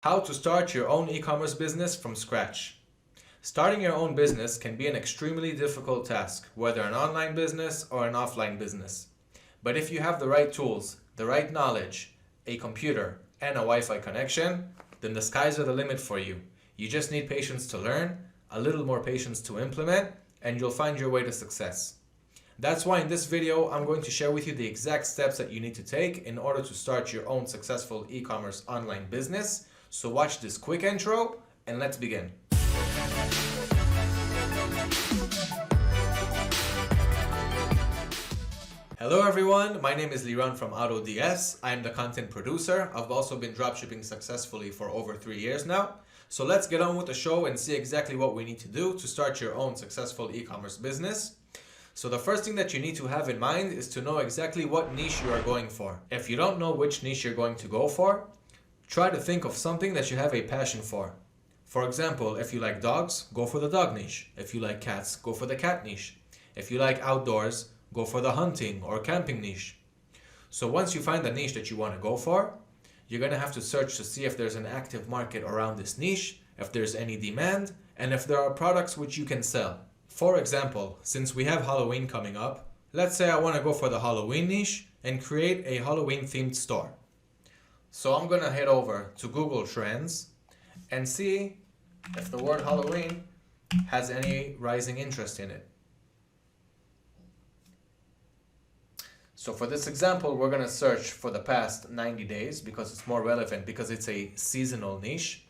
How to start your own e-commerce business from scratch. Starting your own business can be an extremely difficult task, whether an online business or an offline business. But if you have the right tools, the right knowledge, a computer, and a Wi-Fi connection, then the skies are the limit for you. You just need patience to learn, a little more patience to implement, and you'll find your way to success. That's why in this video, I'm going to share with you the exact steps that you need to take in order to start your own successful e-commerce online business. So watch this quick intro and let's begin. Hello everyone, my name is Liran from AutoDS. I'm the content producer. I've also been dropshipping successfully for over 3 years now. So let's get on with the show and see exactly what we need to do to start your own successful e-commerce business. So the first thing that you need to have in mind is to know exactly what niche you are going for. If you don't know which niche you're going to go for, try to think of something that you have a passion for. For example, if you like dogs, go for the dog niche. If you like cats, go for the cat niche. If you like outdoors, go for the hunting or camping niche. So once you find the niche that you want to go for, you're going to have to search to see if there's an active market around this niche, if there's any demand, and if there are products which you can sell. For example, since we have Halloween coming up, let's say I want to go for the Halloween niche and create a Halloween themed store. So I'm going to head over to Google Trends and see if the word Halloween has any rising interest in it. So for this example, we're going to search for the past 90 days because it's more relevant because it's a seasonal niche.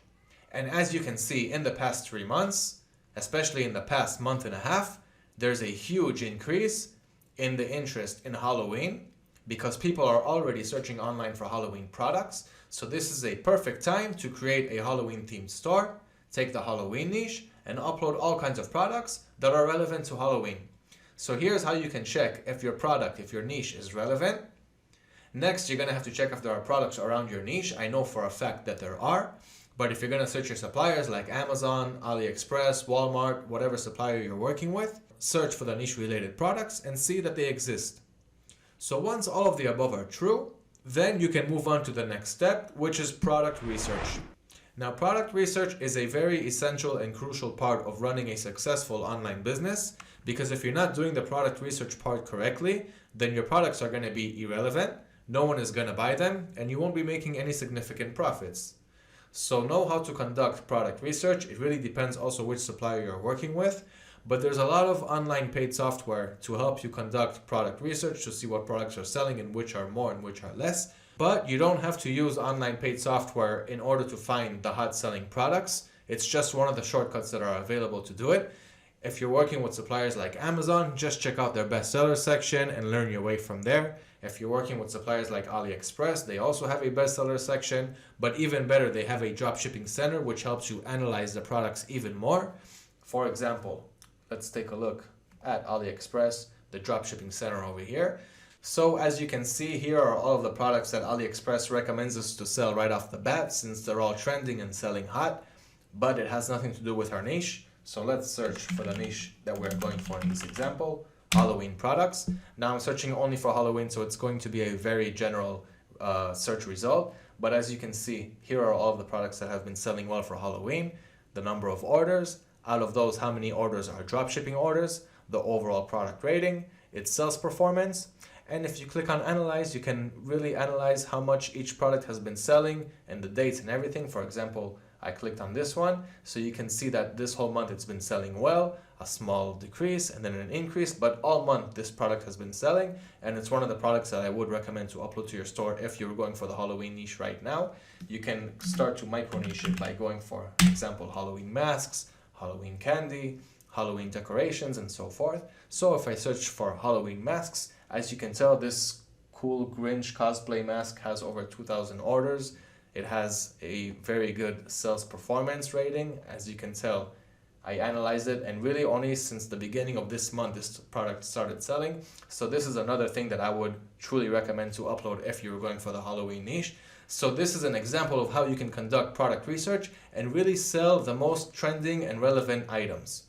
And as you can see, in the past 3 months, especially in the past month and a half, there's a huge increase in the interest in Halloween because people are already searching online for Halloween products. So this is a perfect time to create a Halloween themed store, take the Halloween niche, and upload all kinds of products that are relevant to Halloween. So here's how you can check if your product, if your niche is relevant. Next, you're going to have to check if there are products around your niche. I know for a fact that there are, but if you're going to search your suppliers like Amazon, AliExpress, Walmart, whatever supplier you're working with, search for the niche related products and see that they exist. So once all of the above are true, then you can move on to the next step, which is product research. Now, product research is a very essential and crucial part of running a successful online business because if you're not doing the product research part correctly, then your products are going to be irrelevant, no one is going to buy them, and you won't be making any significant profits. So know how to conduct product research. It really depends also which supplier you're working with. But there's a lot of online paid software to help you conduct product research to see what products are selling and which are more and which are less. But you don't have to use online paid software in order to find the hot selling products. It's just one of the shortcuts that are available to do it. If you're working with suppliers like Amazon, just check out their bestseller section and learn your way from there. If you're working with suppliers like AliExpress, they also have a bestseller section, but even better, they have a dropshipping center which helps you analyze the products even more. For example, let's take a look at AliExpress, the dropshipping center over here. So as you can see, here are all of the products that AliExpress recommends us to sell right off the bat since they're all trending and selling hot, but it has nothing to do with our niche. So let's search for the niche that we're going for in this example, Halloween products. Now I'm searching only for Halloween, so it's going to be a very general search result. But as you can see, here are all of the products that have been selling well for Halloween, the number of orders, out of those, how many orders are dropshipping orders, the overall product rating, its sales performance. And if you click on analyze, you can really analyze how much each product has been selling and the dates and everything. For example, I clicked on this one, so you can see that this whole month it's been selling well, a small decrease and then an increase, but all month this product has been selling, and it's one of the products that I would recommend to upload to your store if you're going for the Halloween niche right now. You can start to micro niche it by going for example, Halloween masks, Halloween candy, Halloween decorations, and so forth. So if I search for Halloween masks, as you can tell, this cool Grinch cosplay mask has over 2,000 orders. It has a very good sales performance rating. As you can tell, I analyzed it, and really only since the beginning of this month this product started selling. So this is another thing that I would truly recommend to upload if you're going for the Halloween niche. So this is an example of how you can conduct product research and really sell the most trending and relevant items.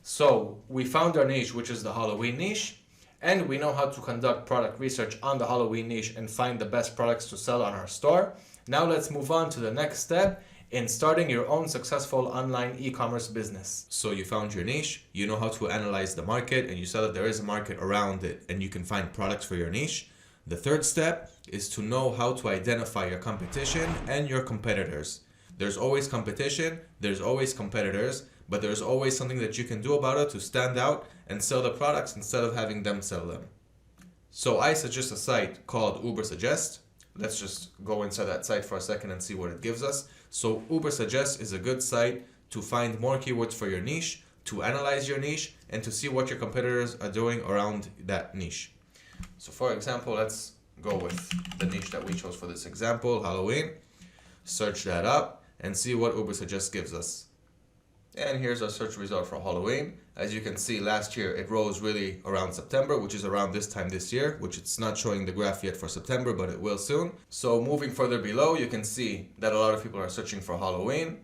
So we found our niche, which is the Halloween niche, and we know how to conduct product research on the Halloween niche and find the best products to sell on our store. Now let's move on to the next step in starting your own successful online e-commerce business. So you found your niche, you know how to analyze the market, and you saw that there is a market around it and you can find products for your niche. The third step is to know how to identify your competition and your competitors. There's always competition, there's always competitors, but there's always something that you can do about it to stand out and sell the products instead of having them sell them. So I suggest a site called Ubersuggest. Let's just go inside that site for a second and see what it gives us. So Ubersuggest is a good site to find more keywords for your niche, to analyze your niche, and to see what your competitors are doing around that niche. So for example, let's go with the niche that we chose for this example, Halloween. Search that up and see what Ubersuggest gives us. And here's our search result for Halloween. As you can see, last year it rose really around September, which is around this time this year, which it's not showing the graph yet for September, but it will soon. So moving further below, you can see that a lot of people are searching for Halloween.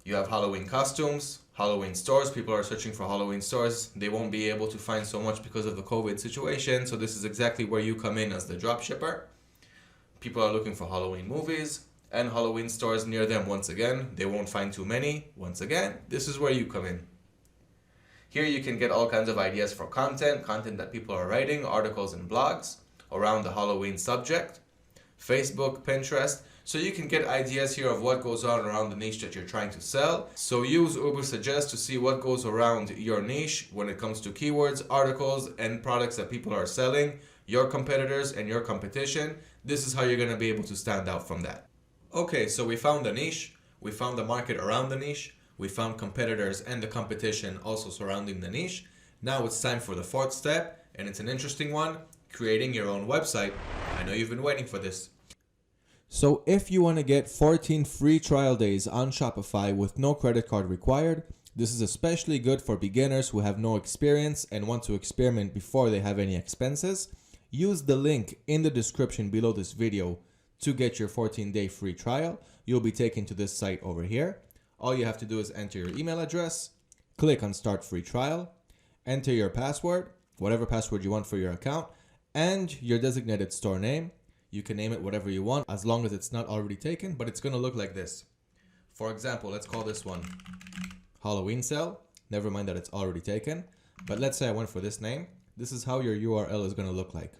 You have Halloween costumes, Halloween stores. People are searching for Halloween stores. They won't be able to find so much because of the COVID situation. So this is exactly where you come in as the dropshipper. People are looking for Halloween movies and Halloween stores near them. Once again, they won't find too many. Once again, this is where you come in. Here you can get all kinds of ideas for content that people are writing, articles and blogs around the Halloween subject, Facebook, Pinterest. So you can get ideas here of what goes on around the niche that you're trying to sell. So use Ubersuggest to see what goes around your niche when it comes to keywords, articles, and products that people are selling, your competitors and your competition. This is how you're going to be able to stand out from that. Okay, so we found the niche, we found the market around the niche, we found competitors and the competition also surrounding the niche. Now it's time for the fourth step, and it's an interesting one, creating your own website. I know you've been waiting for this. So if you want to get 14 free trial days on Shopify with no credit card required, this is especially good for beginners who have no experience and want to experiment before they have any expenses. Use the link in the description below this video to get your 14-day free trial. You'll be taken to this site over here. All you have to do is enter your email address, click on Start Free Trial, enter your password, whatever password you want for your account, and your designated store name. You can name it whatever you want as long as it's not already taken, but it's going to look like this. For example, let's call this one Halloween Sale. Never mind that it's already taken, but let's say I went for this name. This is how your URL is going to look like.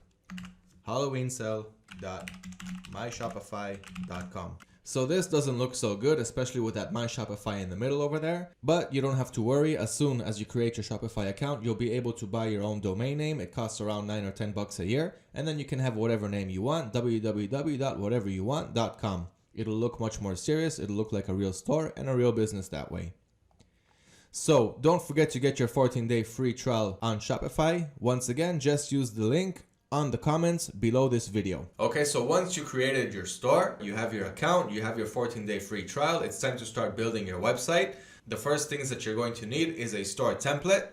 halloweensale.myshopify.com. So this doesn't look so good, especially with that My Shopify in the middle over there. But you don't have to worry. As soon as you create your Shopify account, you'll be able to buy your own domain name. It costs around $9 or $10 a year. And then you can have whatever name you want, www.whateveryouwant.com. It'll look much more serious. It'll look like a real store and a real business that way. So don't forget to get your 14-day free trial on Shopify. Once again, just use the link on the comments below this video. Okay, so once you created your store, you have your account, you have your 14-day free trial, it's time to start building your website. The first things that you're going to need is a store template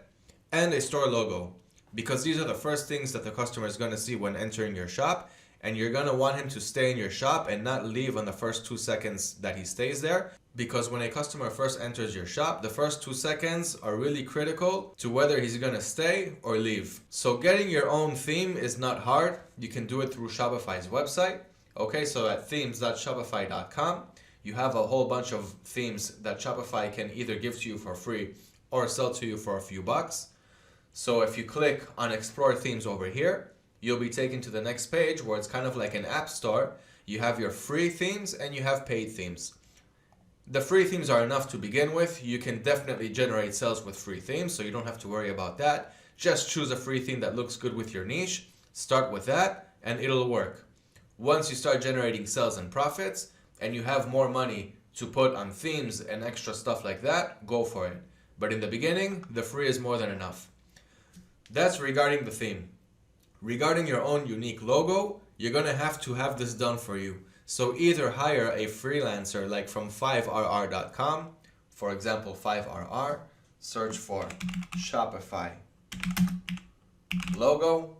and a store logo, because these are the first things that the customer is going to see when entering your shop, and you're going to want him to stay in your shop and not leave on the first 2 seconds that he stays there. Because when a customer first enters your shop, the first 2 seconds are really critical to whether he's going to stay or leave. So getting your own theme is not hard. You can do it through Shopify's website. Okay, so at themes.shopify.com, you have a whole bunch of themes that Shopify can either give to you for free or sell to you for a few bucks. So if you click on Explore Themes over here, you'll be taken to the next page where it's kind of like an app store. You have your free themes and you have paid themes. The free themes are enough to begin with. You can definitely generate sales with free themes, so you don't have to worry about that. Just choose a free theme that looks good with your niche. Start with that and it'll work. Once you start generating sales and profits and you have more money to put on themes and extra stuff like that, go for it. But in the beginning, the free is more than enough. That's regarding the theme. Regarding your own unique logo, you're going to have this done for you. So either hire a freelancer like from 5rr.com, for example 5rr, search for Shopify logo,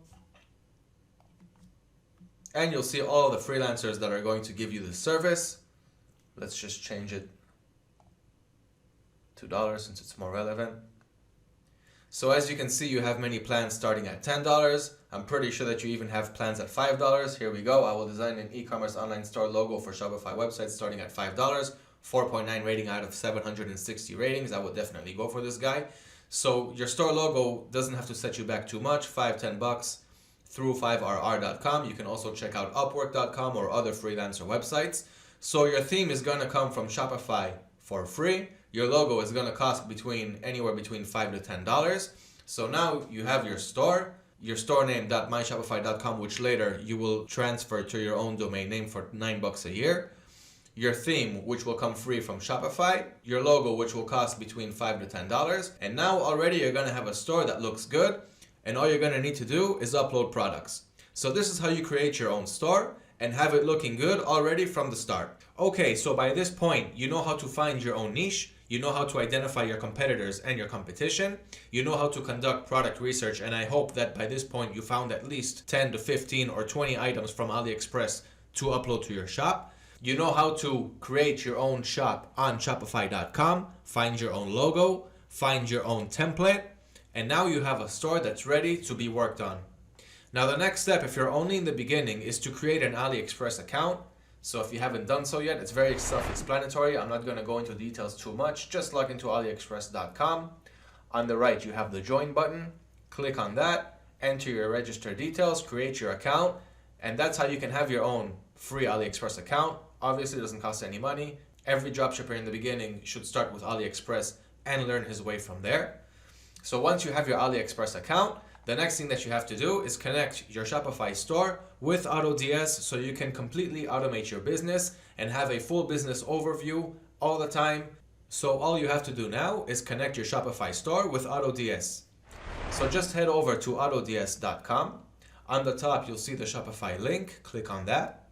and you'll see all the freelancers that are going to give you the service. Let's just change it to $, since it's more relevant. So as you can see, you have many plans starting at $10. I'm pretty sure that you even have plans at $5. Here we go. I will design an e-commerce online store logo for Shopify website starting at $5. 4.9 rating out of 760 ratings. I would definitely go for this guy. So your store logo doesn't have to set you back too much, $5-10 through 5rr.com. You can also check out upwork.com or other freelancer websites. So your theme is going to come from Shopify for free. Your logo is going to cost anywhere between $5 to $10. So now you have your store name .myshopify.com, which later you will transfer to your own domain name for $9 a year. Your theme, which will come free from Shopify. Your logo, which will cost between $5 to $10. And now already you're going to have a store that looks good. And all you're going to need to do is upload products. So this is how you create your own store and have it looking good already from the start. Okay, so by this point, you know how to find your own niche. You know how to identify your competitors and your competition. You know how to conduct product research, and I hope that by this point you found at least 10 to 15 or 20 items from AliExpress to upload to your shop. You know how to create your own shop on Shopify.com, find your own logo, find your own template, and now you have a store that's ready to be worked on. Now the next step, if you're only in the beginning, is to create an AliExpress account. So if you haven't done so yet, it's very self-explanatory. I'm not going to go into details too much. Just log into aliexpress.com. On the right, you have the join button. Click on that, enter your register details, create your account, and that's how you can have your own free AliExpress account. Obviously, it doesn't cost any money. Every dropshipper in the beginning should start with AliExpress and learn his way from there. So once you have your AliExpress account, the next thing that you have to do is connect your Shopify store with AutoDS so you can completely automate your business and have a full business overview all the time. So all you have to do now is connect your Shopify store with AutoDS. So just head over to AutoDS.com. On the top, you'll see the Shopify link. Click on that.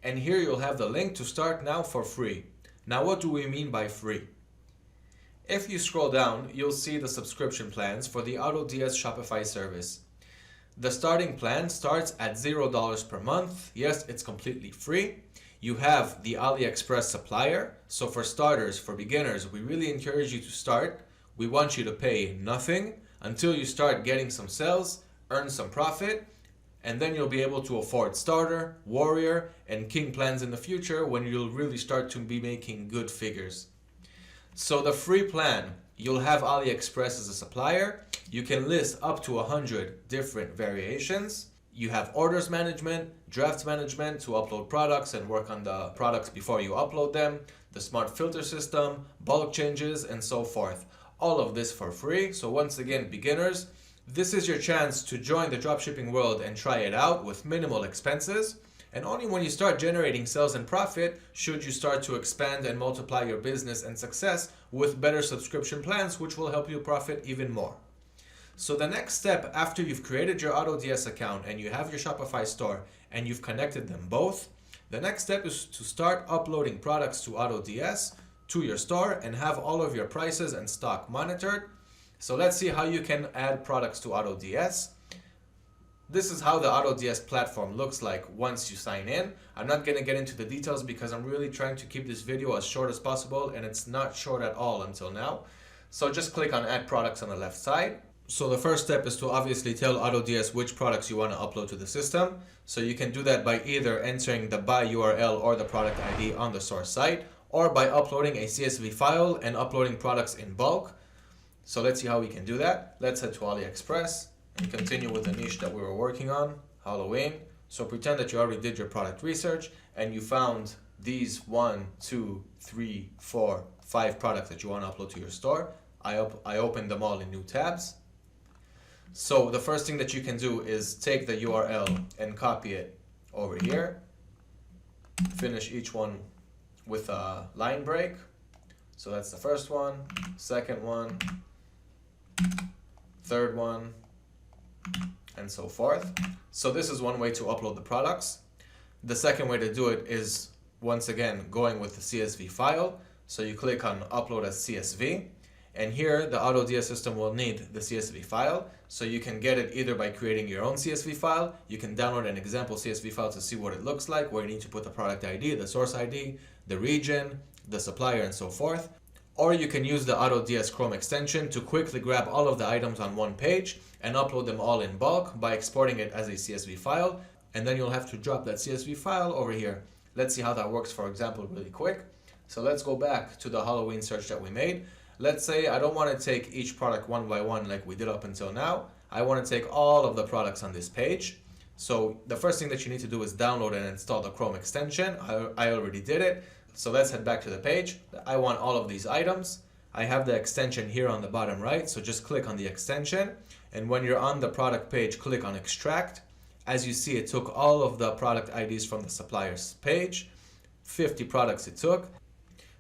And here you'll have the link to start now for free. Now what do we mean by free? If you scroll down, you'll see the subscription plans for the AutoDS Shopify service. The starting plan starts at $0 per month. Yes, it's completely free. You have the AliExpress supplier. So for starters, for beginners, we really encourage you to start. We want you to pay nothing until you start getting some sales, earn some profit, and then you'll be able to afford starter, warrior, and king plans in the future when you'll really start to be making good figures. So the free plan, you'll have AliExpress as a supplier. You can list up to 100 different variations. You have orders management, drafts management to upload products and work on the products before you upload them, the smart filter system, bulk changes, and so forth. All of this for free. So once again, beginners, this is your chance to join the dropshipping world and try it out with minimal expenses. And only when you start generating sales and profit should you start to expand and multiply your business and success with better subscription plans, which will help you profit even more. So the next step after you've created your AutoDS account and you have your Shopify store and you've connected them both, the next step is to start uploading products to AutoDS to your store and have all of your prices and stock monitored. So let's see how you can add products to AutoDS. This is how the AutoDS platform looks like once you sign in. I'm not going to get into the details because I'm really trying to keep this video as short as possible, and it's not short at all until now. So just click on Add Products on the left side. So the first step is to obviously tell AutoDS which products you want to upload to the system. So you can do that by either entering the buy URL or the product ID on the source site, or by uploading a CSV file and uploading products in bulk. So let's see how we can do that. Let's head to AliExpress and continue with the niche that we were working on, Halloween. So pretend that you already did your product research and you found these 1, 2, 3, 4, 5 products that you want to upload to your store. I opened them all in new tabs. So the first thing that you can do is take the URL and copy it over here. Finish each one with a line break. So that's the first one, second one, third one, and so forth. So this is one way to upload the products. The second way to do it is, once again, going with the CSV file. So you click on Upload as CSV, and here the AutoDS system will need the CSV file. So you can get it either by creating your own CSV file. You can download an example CSV file to see what it looks like, where you need to put the product ID, the source ID, the region, the supplier, and so forth. Or you can use the AutoDS Chrome extension to quickly grab all of the items on one page and upload them all in bulk by exporting it as a CSV file. And then you'll have to drop that CSV file over here. Let's see how that works, for example, really quick. So let's go back to the Halloween search that we made. Let's say I don't want to take each product one by one like we did up until now. I want to take all of the products on this page. So the first thing that you need to do is download and install the Chrome extension. I already did it. So let's head back to the page. I want all of these items. I have the extension here on the bottom right. So just click on the extension. And when you're on the product page, click on extract. As you see, it took all of the product IDs from the supplier's page. 50 products it took.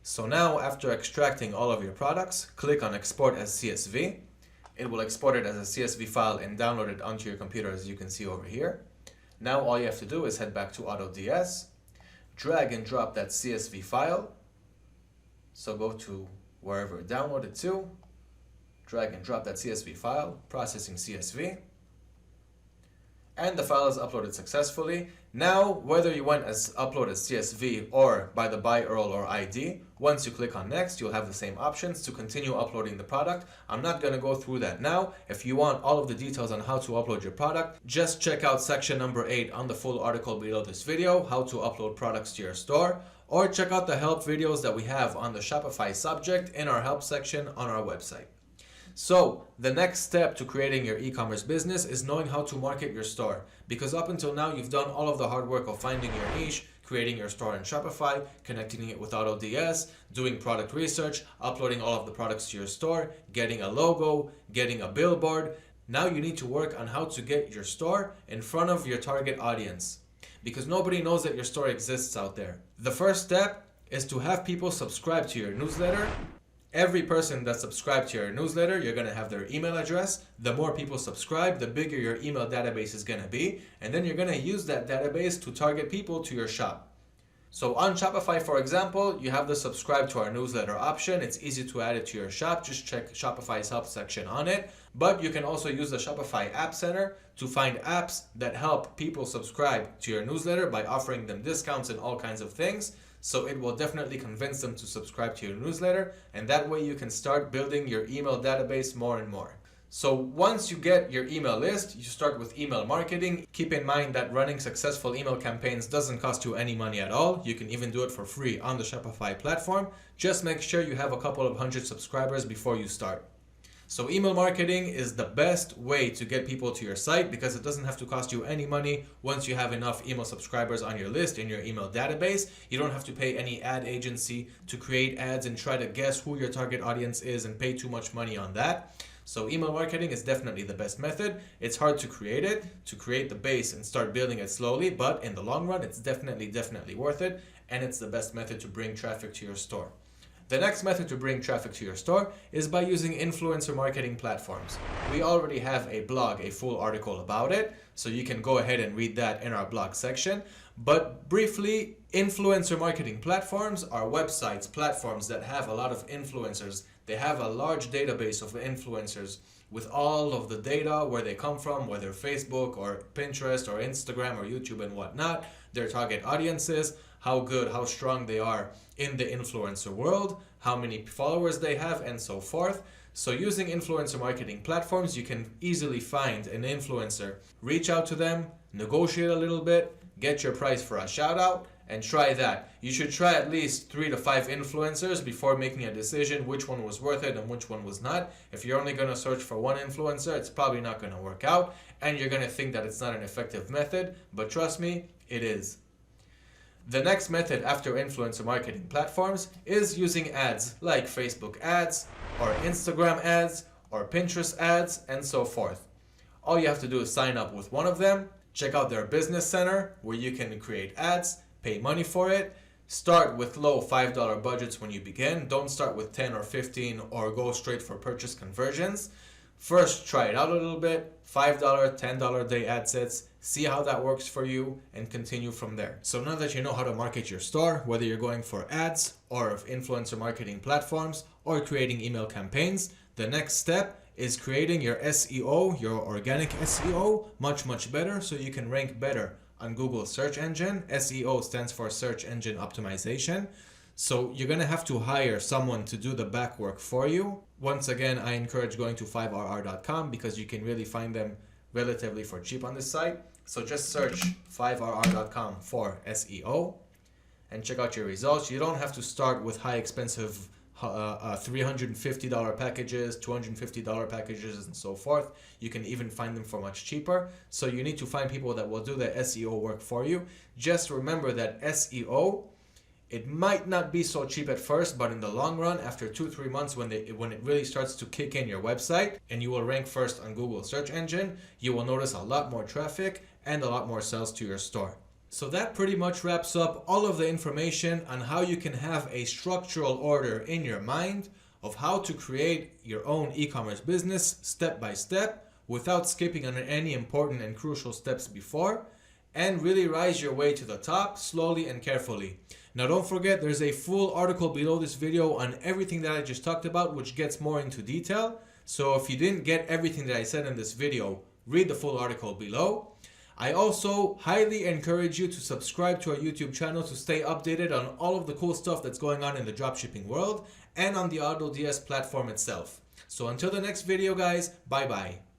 So now after extracting all of your products, click on export as CSV. It will export it as a CSV file and download it onto your computer, as you can see over here. Now all you have to do is head back to AutoDS, drag and drop that CSV file. So go to wherever downloaded to, drag and drop that CSV file, processing CSV. And the file is uploaded successfully. Now, whether you went as upload as CSV or by the by URL or ID, once you click on next, you'll have the same options to continue uploading the product. I'm not going to go through that now. If you want all of the details on how to upload your product, just check out section number 8 on the full article below this video, how to upload products to your store, or check out the help videos that we have on the Shopify subject in our help section on our website. So the next step to creating your e-commerce business is knowing how to market your store, because up until now you've done all of the hard work of finding your niche, creating your store in Shopify, connecting it with AutoDS, doing product research, uploading all of the products to your store, getting a logo, getting a billboard. Now you need to work on how to get your store in front of your target audience, because nobody knows that your store exists out there. The first step is to have people subscribe to your newsletter. Every person that subscribed to your newsletter, you're going to have their email address. The more people subscribe, the bigger your email database is going to be. And then you're going to use that database to target people to your shop. So on Shopify, for example, you have the subscribe to our newsletter option. It's easy to add it to your shop. Just check Shopify's help section on it. But you can also use the Shopify App Center to find apps that help people subscribe to your newsletter by offering them discounts and all kinds of things. So it will definitely convince them to subscribe to your newsletter, and that way you can start building your email database more and more. So once you get your email list, you start with email marketing. Keep in mind that running successful email campaigns doesn't cost you any money at all. You can even do it for free on the Shopify platform. Just make sure you have a couple of hundred subscribers before you start. So email marketing is the best way to get people to your site because it doesn't have to cost you any money once you have enough email subscribers on your list in your email database. You don't have to pay any ad agency to create ads and try to guess who your target audience is and pay too much money on that. So email marketing is definitely the best method. It's hard to create the base and start building it slowly, but in the long run, it's definitely worth it, and it's the best method to bring traffic to your store. The next method to bring traffic to your store is by using influencer marketing platforms. We already have a blog, a full article about it, so you can go ahead and read that in our blog section. But briefly, influencer marketing platforms are websites, platforms that have a lot of influencers. They have a large database of influencers with all of the data, where they come from, whether Facebook or Pinterest or Instagram or YouTube and whatnot, their target audiences, how good, how strong they are in the influencer world, how many followers they have, and so forth. So using influencer marketing platforms, you can easily find an influencer, reach out to them, negotiate a little bit, get your price for a shout out, and try that. You should try at least 3 to 5 influencers before making a decision which one was worth it and which one was not. If you're only going to search for one influencer, it's probably not going to work out, and you're going to think that it's not an effective method, but trust me, it is. The next method after influencer marketing platforms is using ads like Facebook ads or Instagram ads or Pinterest ads and so forth. All you have to do is sign up with one of them, check out their business center where you can create ads, pay money for it. Start with low $5 budgets when you begin. Don't start with 10 or 15 or go straight for purchase conversions. First, try it out a little bit, $5, $10 day ad sets, see how that works for you, and continue from there. So now that you know how to market your store, whether you're going for ads or influencer marketing platforms or creating email campaigns, the next step is creating your SEO, your organic SEO, much better so you can rank better on Google search engine. SEO stands for search engine optimization. So you're going to have to hire someone to do the back work for you. Once again, I encourage going to 5rr.com because you can really find them relatively for cheap on this site. So just search 5rr.com for SEO. and check out your results. You don't have to start with high expensive $350 packages, $250 packages, and so forth. You can even find them for much cheaper. So you need to find people that will do the SEO work for you. Just remember that SEO, it might not be so cheap at first, but in the long run, after 2-3 months, when it really starts to kick in your website and you will rank first on Google search engine, you will notice a lot more traffic and a lot more sales to your store. So that pretty much wraps up all of the information on how you can have a structural order in your mind of how to create your own e-commerce business step by step without skipping on any important and crucial steps before, and really rise your way to the top slowly and carefully. Now don't forget, there's a full article below this video on everything that I just talked about, which gets more into detail. So if you didn't get everything that I said in this video, read the full article below. I also highly encourage you to subscribe to our YouTube channel to stay updated on all of the cool stuff that's going on in the dropshipping world and on the AutoDS platform itself. So until the next video, guys, bye bye.